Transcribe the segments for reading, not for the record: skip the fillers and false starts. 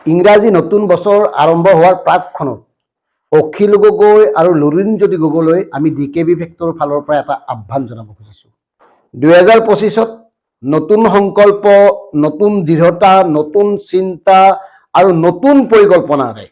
ইংৰাজী নতুন বছৰ আৰম্ভ হোৱাৰ প্ৰাকক্ষণত অখিল গগৈ আৰু লুৰিণজ্যোতি গগৈলৈ আমি DKB ফেক্টৰৰ ফালৰ পৰা এটা আহ্বান জনাব খুজিছোঁ। 2025ত নতুন সংকল্প, নতুন দৃঢ়তা, নতুন চিন্তা আৰু নতুন পৰিকল্পনাৰে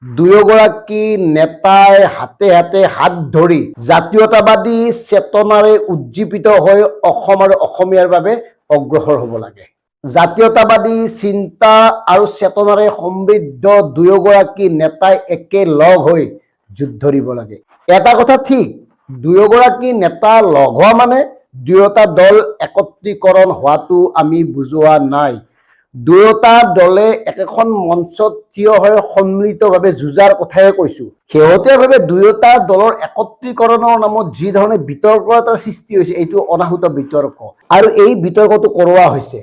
দুয়োগৰাকী নেতাই হাতে হাতে হাত ধৰি জাতীয়তাবাদী চেতনাৰে উজ্জীৱিত হৈ অসম আৰু অসমীয়াৰ বাবে অগ্ৰসৰ হ'ব লাগে। জাতীয়তাবাদী চিন্তা আৰু চেতনাৰে সমৃদ্ধ দুয়োগৰাকী নেতাই একেলগ হৈ যুদ্ধ দিব লাগে। এটা কথা ঠিক, দুয়োগৰাকী নেতা লগ হোৱা মানে দুয়োটা দল একত্ৰীকৰণ হোৱাটো আমি বুজোৱা নাই। দুয়োটা দলে একেখন মঞ্চত থিয় হৈ সন্মিলিতভাৱে যুঁজাৰ কথাই কৈছোঁ। শেহতীয়াভাৱে দুয়োটা দলৰ একত্ৰীকৰণৰ নামত যি ধৰণে বিতৰ্ক এটাৰ সৃষ্টি হৈছে, এইটো অনাহুত বিতৰ্ক আৰু এই বিতৰ্কটো কৰোৱা হৈছে।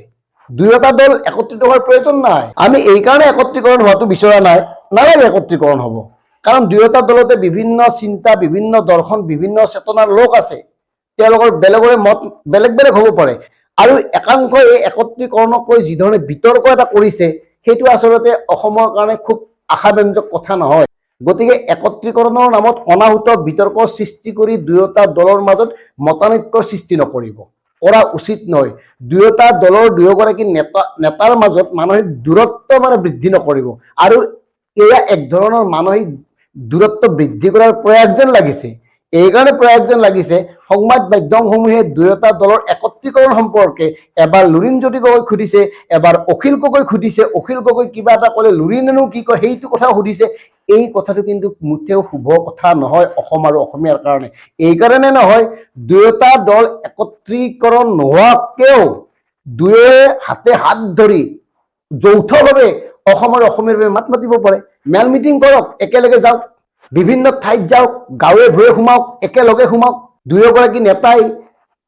দুয়োটা দল একত্ৰিত হোৱাৰ প্ৰয়োজন নাই। আমি এই কাৰণে একত্ৰীকৰণ হোৱাটো বিচৰা নাই, নালাগে একত্ৰীকৰণ হ'ব। কাৰণ দুয়োটা দলতে বিভিন্ন চিন্তা, বিভিন্ন দৰ্শন, বিভিন্ন চেতনাৰ লোক আছে। তেওঁলোকৰ বেলেগৰে মত বেলেগ বেলেগ হ'ব পাৰে আৰু একাংশই এই একত্ৰীকৰণক লৈ যি ধৰণে বিতৰ্ক এটা কৰিছে, সেইটো আচলতে অসমৰ কাৰণে খুব আশাব্যঞ্জক কথা নহয়। গতিকে একত্ৰীকৰণৰ নামত অনাহুত বিতৰ্কৰ সৃষ্টি কৰি দুয়োটা দলৰ মাজত মতানৈক্যৰ সৃষ্টি নকৰিব, কৰা উচিত নহয়। দুয়োটা দলৰ দুয়োগৰাকী নেতাৰ মাজত মানসিক দূৰত্ব বৃদ্ধি নকৰিব আৰু এয়া এক ধৰণৰ মানসিক দূৰত্ব বৃদ্ধি কৰাৰ প্ৰয়াস যেন লাগিছে। এইকাৰণে প্ৰয়াস যেন লাগিছে সংবাদ মাধ্যমসমূহে দুয়োটা দলৰ একত্ৰীকৰণ সম্পৰ্কে এবাৰ লুৰিণজ্যোতি গগৈক সুধিছে, এবাৰ অখিল গগৈক সুধিছে। অখিল গগৈ কিবা এটা ক'লে লুৰিণেনো কি কয় সেইটো কথা সুধিছে। এই কথাটো কিন্তু মুঠেও শুভ কথা নহয় অসম আৰু অসমীয়াৰ কাৰণে। এইকাৰণে নহয়, দুয়োটা দল একত্ৰীকৰণ নোহোৱাকেও দুয়োৱে হাতে হাত ধৰি যৌথভাৱে অসম আৰু অসমীয়াৰ বাবে মাত মাতিব পাৰে। মেল মিটিং কৰক, একেলগে যাওক, বিভিন্ন ঠাইত যাওক, গাঁৱে ভূঞে সোমাওক, একেলগে সোমাওক। দুয়োগৰাকী নেতাই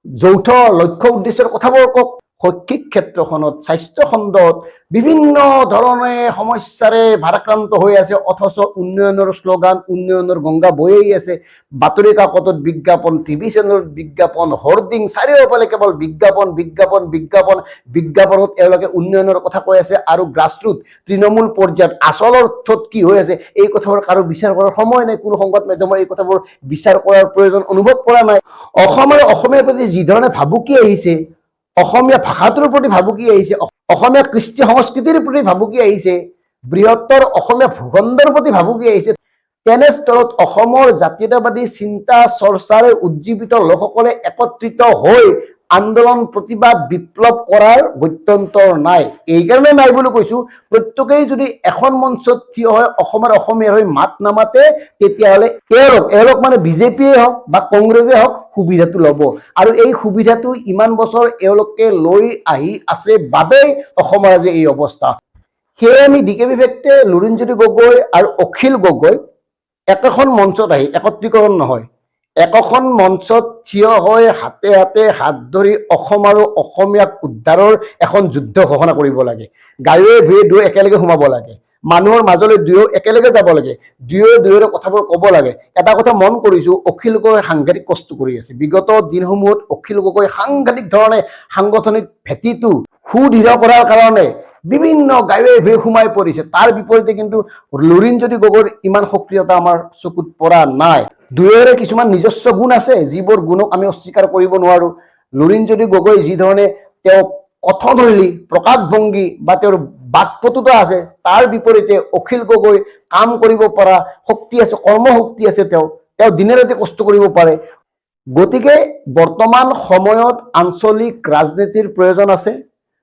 যৌথ লক্ষ্য উদ্দেশ্যৰ কথাবোৰ কওক। শৈক্ষিক ক্ষেত্ৰখনত, স্বাস্থ্য খণ্ডত বিভিন্ন ধৰণে সমস্যাৰে ভাৰাক্ৰান্ত হৈ আছে, অথচ উন্নয়নৰ শ্লোগান, উন্নয়নৰ গংগা বৈয়ে আছে। বাতৰি কাকতত বিজ্ঞাপন, টিভি চেনেলত বিজ্ঞাপন, হৰ্ডিং, চাৰিওফালে কেৱল বিজ্ঞাপন, বিজ্ঞাপন, বিজ্ঞাপন। বিজ্ঞাপনত এওঁলোকে উন্নয়নৰ কথা কৈ আছে আৰু গ্ৰাছৰুট তৃণমূল পৰ্যায়ত আচল অৰ্থত কি হৈ আছে এই কথাবোৰ কাৰো বিচাৰ কৰাৰ সময় নাই। কোনো সংবাদ মাধ্যমৰ এই কথাবোৰ বিচাৰ কৰাৰ প্ৰয়োজন অনুভৱ কৰা নাই। অসম আৰু অসমীয়াৰ প্ৰতি যি ধৰণে ভাবুকি আহিছে, অসমীয়া ভাষাটোৰ প্ৰতি ভাবুকি আহিছে, অসমীয়া কৃষ্টি সংস্কৃতিৰ প্ৰতি ভাবুকি আহিছে, বৃহত্তৰ অসমীয়া ভূখণ্ডৰ প্ৰতি ভাবুকি আহিছে, তেনেস্থলত অসমৰ জাতীয়তাবাদী চিন্তা চৰ্চাৰে উজ্জীৱিত লোকসকলে একত্ৰিত হৈ আন্দোলন, প্ৰতিবাদ, বিপ্লৱ কৰাৰ গত্যন্তৰ নাই। এইকাৰণে নাই বুলি কৈছোঁ, প্ৰত্যেকেই যদি এখন মঞ্চত থিয় হয় অসম আৰু অসমীয়াৰ হৈ মাত নামাতে, তেতিয়াহ'লে এওঁলোক মানে বিজেপিয়ে হওক বা কংগ্ৰেছে হওক সুবিধাটো ল'ব আৰু এই সুবিধাটো ইমান বছৰ এওঁলোকে লৈ আহি আছে বাবেই অসমৰ আজি এই অৱস্থা। সেয়ে আমি DKB ফেক্টৰে লুৰিণজ্যোতি গগৈ আৰু অখিল গগৈ একেখন মঞ্চত আহি, একত্ৰীকৰণ নহয়, একোখন মঞ্চত থিয় হৈ হাতে হাতে হাত ধৰি অসম আৰু অসমীয়াক উদ্ধাৰৰ এখন যুদ্ধ ঘোষণা কৰিব লাগে। গাঁৱে ভূঞে দুয়ো একেলগে সোমাব লাগে, মানুহৰ মাজলৈ দুয়ো একেলগে যাব লাগে, দুয়োৰে কথাবোৰ ক'ব লাগে। এটা কথা মন কৰিছোঁ, অখিল গগৈ সাংঘাতিক কষ্ট কৰি আছে। বিগত দিনসমূহত অখিল গগৈ সাংঘাতিক ধৰণে সাংগঠনিক ভেটিটো সুদৃঢ় কৰাৰ কাৰণে বিভিন্ন গাঁৱে ভূঞে সোমাই পৰিছে। তাৰ বিপৰীতে কিন্তু লুৰিণজ্যোতি গগৈৰ ইমান সক্ৰিয়তা আমাৰ চকুত পৰা নাই। দুয়োৰে কিছুমান নিজস্ব গুণ আছে, যিবোৰ গুণক আমি অস্বীকাৰ কৰিব নোৱাৰোঁ। লুৰিণজ্যোতি গগৈ যি ধৰণে তেওঁ কথনশৈলী, প্ৰকাশভংগী বা তেওঁৰ বাকপটুতা আছে, তাৰ বিপৰীতে অখিল গগৈ কাম কৰিব পৰা শক্তি আছে, কৰ্মশক্তি আছে। তেওঁ দিনে ৰাতি কষ্ট কৰিব পাৰে। গতিকে বৰ্তমান সময়ত আঞ্চলিক ৰাজনীতিৰ প্ৰয়োজন আছে।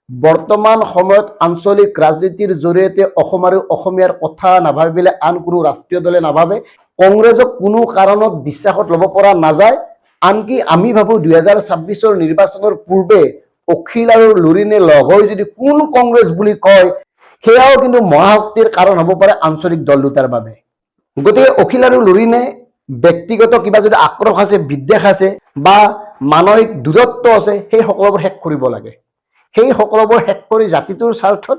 বৰ্তমান সময়ত আঞ্চলিক ৰাজনীতিৰ জৰিয়তে অসম আৰু অসমীয়াৰ কথা নাভাবিলে আন কোনো ৰাষ্ট্ৰীয় দলে নাভাবে। কংগ্ৰেছক কোনো কাৰণত বিশ্বাসত ল'ব পৰা নাযায়। আনকি আমি ভাবোঁ 2026ৰ নিৰ্বাচনৰ পূৰ্বে অখিল আৰু লুৰিণে লগ হৈ যদি কোন কংগ্ৰেছ বুলি কয়, সেয়াও কিন্তু মহাশক্তিৰ কাৰণ হ'ব পাৰে আঞ্চলিক দল দুটাৰ বাবে। গতিকে অখিল আৰু লুৰিণে ব্যক্তিগত কিবা যদি আক্ৰোশ আছে, বিদ্বেষ আছে বা মানসিক দূৰত্ব আছে, সেই সকলোবোৰ শেষ কৰিব লাগে। সেই সকলোবোৰ শেষ কৰি জাতিটোৰ স্বাৰ্থত,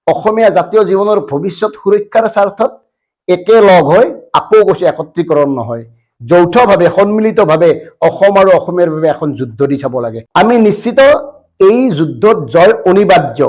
অসমীয়া জাতীয় জীৱনৰ ভৱিষ্যত সুৰক্ষাৰ স্বাৰ্থত একেলগ হৈ, আকৌ কৈছোঁ একত্ৰীকৰণ নহয়, যৌথভাৱে সন্মিলিতভাৱে অসম আৰু অসমীয়াৰ বাবে এখন যুদ্ধ দি চাব লাগে। আমি নিশ্চিত এই যুদ্ধত জয় অনিবাৰ্য।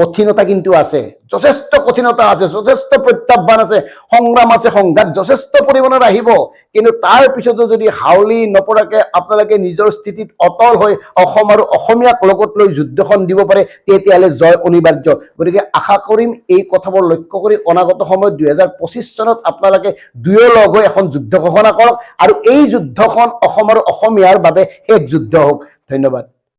কঠিনতা কিন্তু আছে, যথেষ্ট কঠিনতা আছে, যথেষ্ট প্ৰত্যাহ্বান আছে, সংগ্ৰাম আছে, সংঘাত যথেষ্ট পৰিমাণৰ আহিব। কিন্তু তাৰ পিছতো যদি হাউলি নপৰাকে আপোনালোকে নিজৰ স্থিতিত অটল হৈ অসম আৰু অসমীয়াক লগত লৈ যুদ্ধখন দিব পাৰে, তেতিয়াহ'লে জয় অনিবাৰ্য। গতিকে আশা কৰিম এই কথাবোৰ লক্ষ্য কৰি অনাগত সময়ত 2025 চনত আপোনালোকে দুয়ো লগ হৈ এখন যুদ্ধ ঘোষণা কৰক আৰু এই যুদ্ধখন অসম আৰু অসমীয়াৰ বাবে শেষ যুদ্ধ হওক। ধন্যবাদ।